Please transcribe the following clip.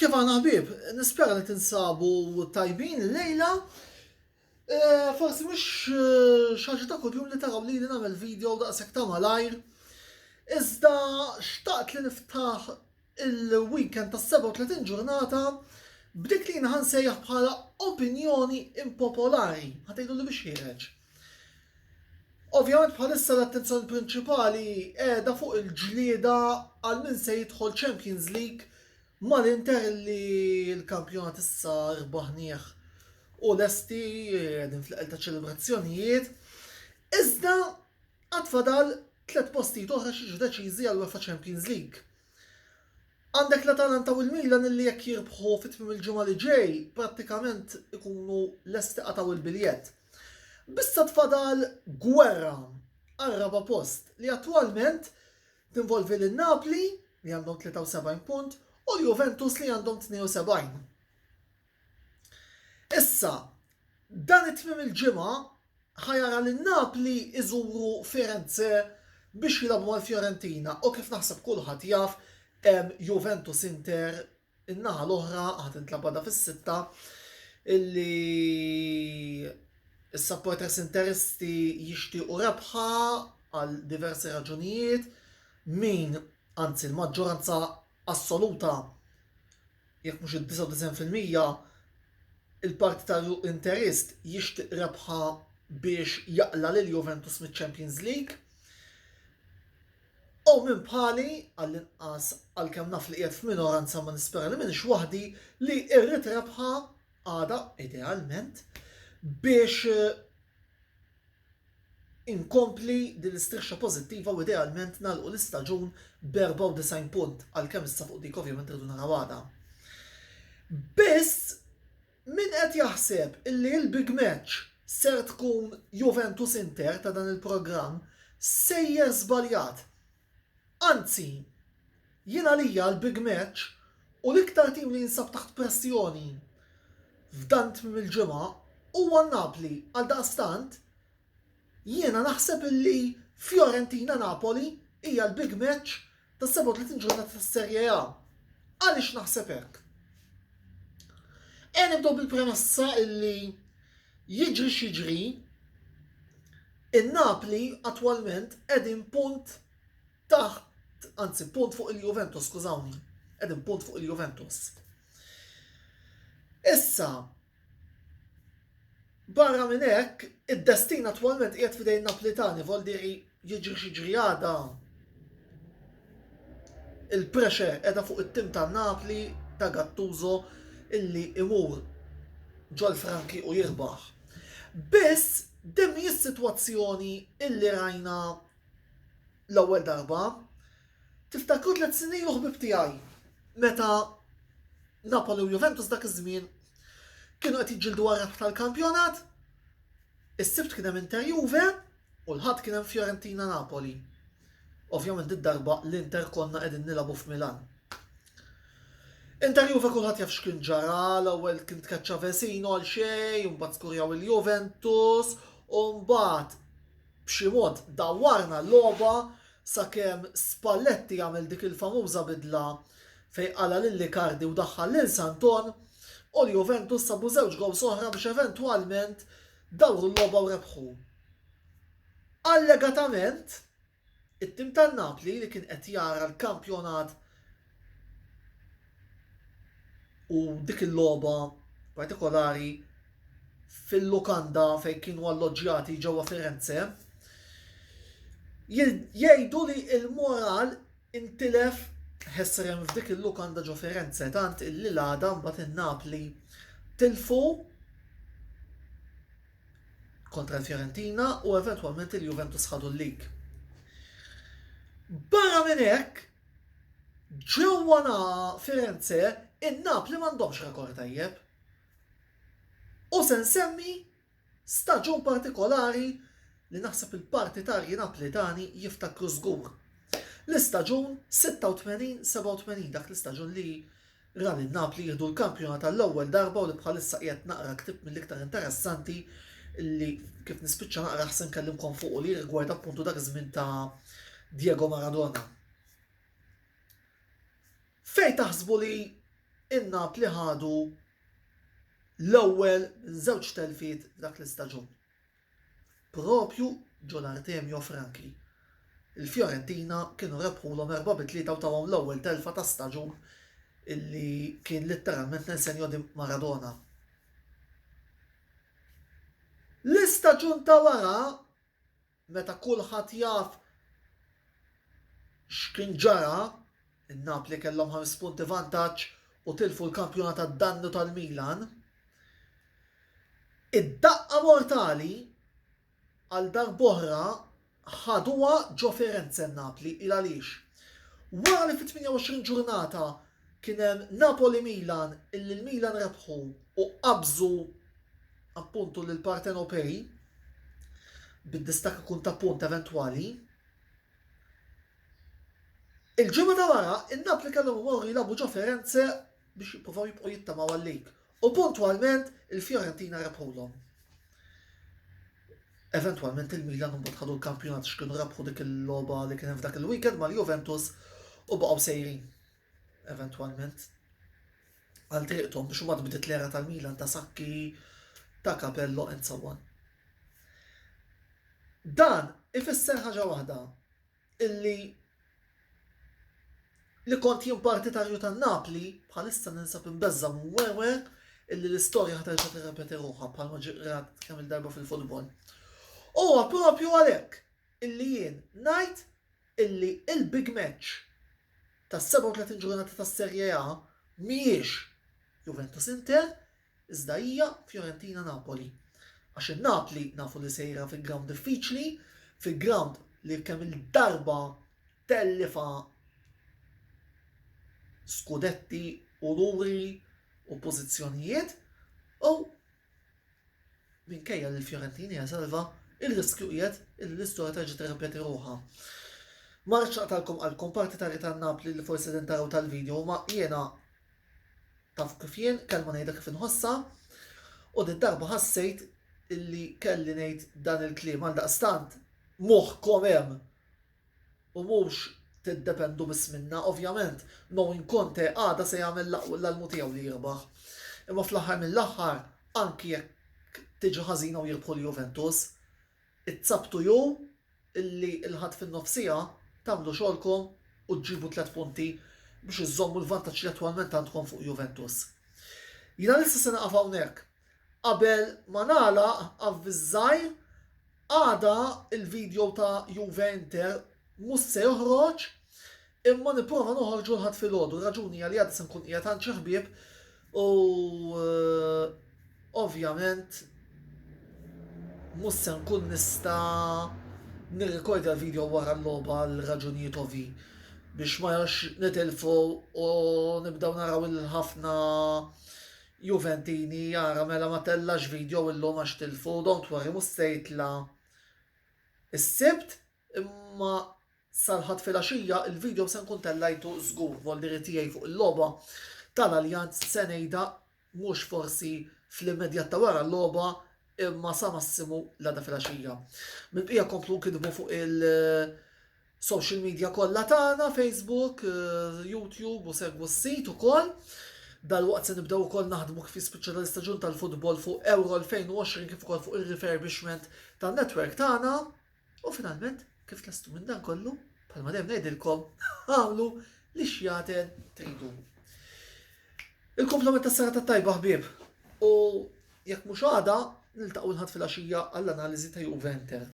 Kif għana ħbib, nispera li tinsabu tajbin l-lejla. Forsi mux xaġa ta' kull jum li taraw li nagħmel video daqshekk ta' malajr. Iżda xtaqt li niftaħ il-weekend ta' 37 ġurnata b'dik li jina ħansejjaħ bħala opinjoni impopolari. Ħatejdu li biex ħireġ. Ovvjament bħalissa l-attenzjoni prinċipali qiegħda fuq il-ġlieda għal min se jidħol Champions League mal-Inter li l-kampjonat issa rbaħnieħ u lesti din fl-qel ta' ċelebrazzjonijiet. Iżda għatfadal 3 postijiet oħra xi deċiżi għal UEFA Champions League. Għandek l-Atalanta u l-Milan li jekk jirbħu fit-tmiem il-ġimgħa li ġej prattikament ikunu lesti qataw il-biljett. Bissa tfadal gwerra għal-raba post li attwalment tinvolvi l-Napoli li għandhom 73 punt u l-Juventus li għandhom 72. Issa, dan it-tmiem il-ġimgħa ħajara l-Napoli iżuru Firenze biex jilabu mal-Fiorentina u kif naħseb kulħadd jaf hemm Juventus Inter in-naħa l-oħra ħadd intlabada fis-sitta illi is-supporters interisti jixtiequ rebħa għal diversi raġunijiet, anzi l-maġġoranza assoluta jekk mhux id-99% il-parti tal-interist jixtieq rebħa biex jaqla lil Juventus mit-Champions League. U minn bħali għall-inqas għalkemm naf li qiegħed f'minoranza ma nispera li m'iniex waħdi li rrid rebħa għada idealment biex inkompli din l-istrixxa pożittiva u idealment nagħlqu l-istaġun b'94 punt għalkemm issa fuq dik ovvjament irridu naraw għada. Biss min qed jaħseb illi l-big match ser tkun Juventus Inter ta' dan il-programm sejjer żbaljat. Anzi, jiena lija l-big match u l-iktar tim li jinsab taħt pressjoni f'dan tmiem il-ġimgħa huwa Napoli għal daqstant jiena naħseb illi Fiorentina Napoli hija l-big match tas 37 ġurnata tas-Serje A. Għaliex naħseb hekk? Nibdew bil-premessa illi jiġri x'jiġri in-Napoli attwalment qegħdin punt punt fuq il-Juventus, skużawni. Qegħdin punt fuq il-Juventus. Issa, barra minn hekk, id-destin attwalment qiegħed f'idejn Napolitani, voldiri jiġri x'jiġri għada. Il-pressure qiegħda fuq it-tim tan-Napoli ta' Gattuso illi imur ġol Franki u jirbaħ. Biss din hi s-sitwazzjoni illi rajna l-ewwel darba. Tiftakru 3 snin ħbib tiegħi meta Napoli u Juventus dak iż-żmien kienu qed jiġġieldu għar tal-kampjonat. Is-sibt kien hemm Inter Juve u l-ħadd kien hemm Fiorentina Napoli. Ovvjament id-darba l-Inter konna qegħdin nilagħbu f'Milan. Inter Juve kulħadd jaf x'kien ġara, l-ewwel kien tkaċċa Vesino għal xejn, u mbagħad skurjaw il-Juventus, u mbagħad b'xi mod dawwarna l-logħba sakemm Spalletti għamel dik il-famuża bidla fejn qala lil Icardi u daħħal lil Santon u l-Juventus sabu żewġ gowls oħra biex eventwalment dawru l-logħba u rebħu. Allegatament, it-tim tan-Napoli li kien qed jara l-kampjonat u dik il-logħba partikolari fil-lukanda fejn kienu alloġġjati ġewwa Firenze, jgħidu li il-moral intilef ħessrem f'dik il-lukanda ġo Firenze tant illi l-għada mbagħad in-Napoli tilfu kontra l-Fiorentina u eventwalment il-Juventus ħadu l-lig. Barra minn hekk, ġewwa Firenze in-Napoli m'għandhomx rekord tajjeb. U se nsemmi staġun partikolari li naħseb il-partitarji Napolitani jiftakru żgur. L-istaġun 86-87 dak l-istaġun li ran in-Napoli jieħdu l-kampjonat tal-ewwel darba u li bħalissa qiegħed naqra ktib mill-iktar interessanti li kif nispiċċa naqra ħsen kellimkom fuq li rigward appuntu dak iż-żmien ta' Diego Maradona. Fejn taħsbu li in-Napli ħadu l-ewwel żewġ telfiet f'dak l-istaġun. Propju ġol Artemio Franchi. Il-Fiorentina kienu rebħulhom 4-3 u tawhom l-ewwel telfa ta' staġun illi kien letteralment nensenjo di Maradona. L-istaġun ta' wara, meta kulħadd jaf x'kien ġara, in-Napli kellhom 5 punti vantaġġ u tilfu l-kampjonat tad-dannu tal-Milan, id-daqqa mortali għal darb'oħra ħaduha ġo Firenze n-Napli il għaliex. Wara li fit-28 ġurnata kien hemm Napoli-Milan illi l-Milan rebħu u qabżu appuntu lil Partenopei bid-distak ikun ta' punt eventwali. Il-ġimgħa ta' wara, in-Napli kellhom imorru jilagħbu ġo Firenze biex jippruvaw jibqgħu jittamaw għal-lig. U puntwalment il-Fiorentina rebħulhom. Eventwalment il-Milan mbagħad ħadu l-kampjonat x'kienu rebħu dik il-logħba li kien hemm f'dak il-weekend mal-Juventus u baqgħu sejrin. Eventwalment għal triqthom biex huma tbidet l-era tal-Milan ta' Sacchi, ta' Capello and so on. Dan ifisser ħaġa waħda illi li kont jien partitarju tan-Napli bħalissa ninsab imbeżża mwewer illi l-istorja ħaterġa' tirrepeti ruħha bħalma ġrat kemm il-darba fil-futbol. Huwa propju għalhekk illi jien ngħid illi il-big match tas-37 ġurnata tas-Serje A mhijiex Juventus Inter, iżda hija Fiorentina Napoli. Għax in-Napli nafu li sejra fi ground diffiċli, fi ground li kemm il-darba tellifa skudetti u luri u pożizzjonijiet u minkejja li l-Fiorentina jasalva il-riskju qiegħed l-istorja terġa' tirrepeti ruħha. Ma rridx naqtalkom għalkom partitari tan-Napli li forsi din taraw tal-video, ma jiena taf kif jien kelma ngħidha kif inħossa u darba ħassejt illi kelli ngħid dan il-kliem għal daqstant moħħkom hemm u mhux tiddependu biss minna, ovvjament knowing Conte għada se jagħmel l-almu tiegħu li jirbaħ. Imma fl-aħħar mill-aħħar anki jekk tiġi ħażina u jirbħu l-Juventus, it-sabtu jew illi l-ħadd fin-nofsija tagħmlu xogħolkom u tġibu 3 punti biex iżommu l-vantaġġ li attwalment għandkom fuq Juventus. Jiena lista se naqaf hawnhekk. Qabel ma nagħlaq avviżżajr għada il-video ta' Juve Inter mhux se joħroġ imma nipprova noħorġu l-ħadd filgħodu. Raġuni għalli għadha se nkun qiegħed għand xi ħbieb u ovvjament mhux se nkun nista' nirrikordja l-video wara l-logħba għal raġunijiet ovvi biex ma jax nitilfu u nibdaw naraw il-ħafna Juventini jara mela ma tellax video illum għax tilfu, don't worry, mhux se jitla is-sibt imma sal-ħadd filgħaxija il-video se nkun tellajtu żgur volli tiegħi fuq il-logħba tal-Aljanz se ngħidha mhux forsi fl-immedjat ta' wara l-logħba imma sa massimu l-għada filgħaxija. Mill-bqija komplu kidbu fuq il-social media kollha tagħna, Facebook, YouTube u segwu s-sit ukoll. Dal-waqt se nibdew ukoll naħdmu kif jispiċċa l-istaġun tal-futbol fuq Euro 2020 kif ukoll fuq il-refurbishment tan-netwerk tagħna u finalment kif tlestu minn dan kollu bħalma dejjem ngħidilkom għamlu li xjaten tridu. Il-komplement tas-sara tat-tajba ħbieb u jekk mhux għada niltaqgħu l-ħadd filgħaxija għall-analiżi ta' Juve Inter.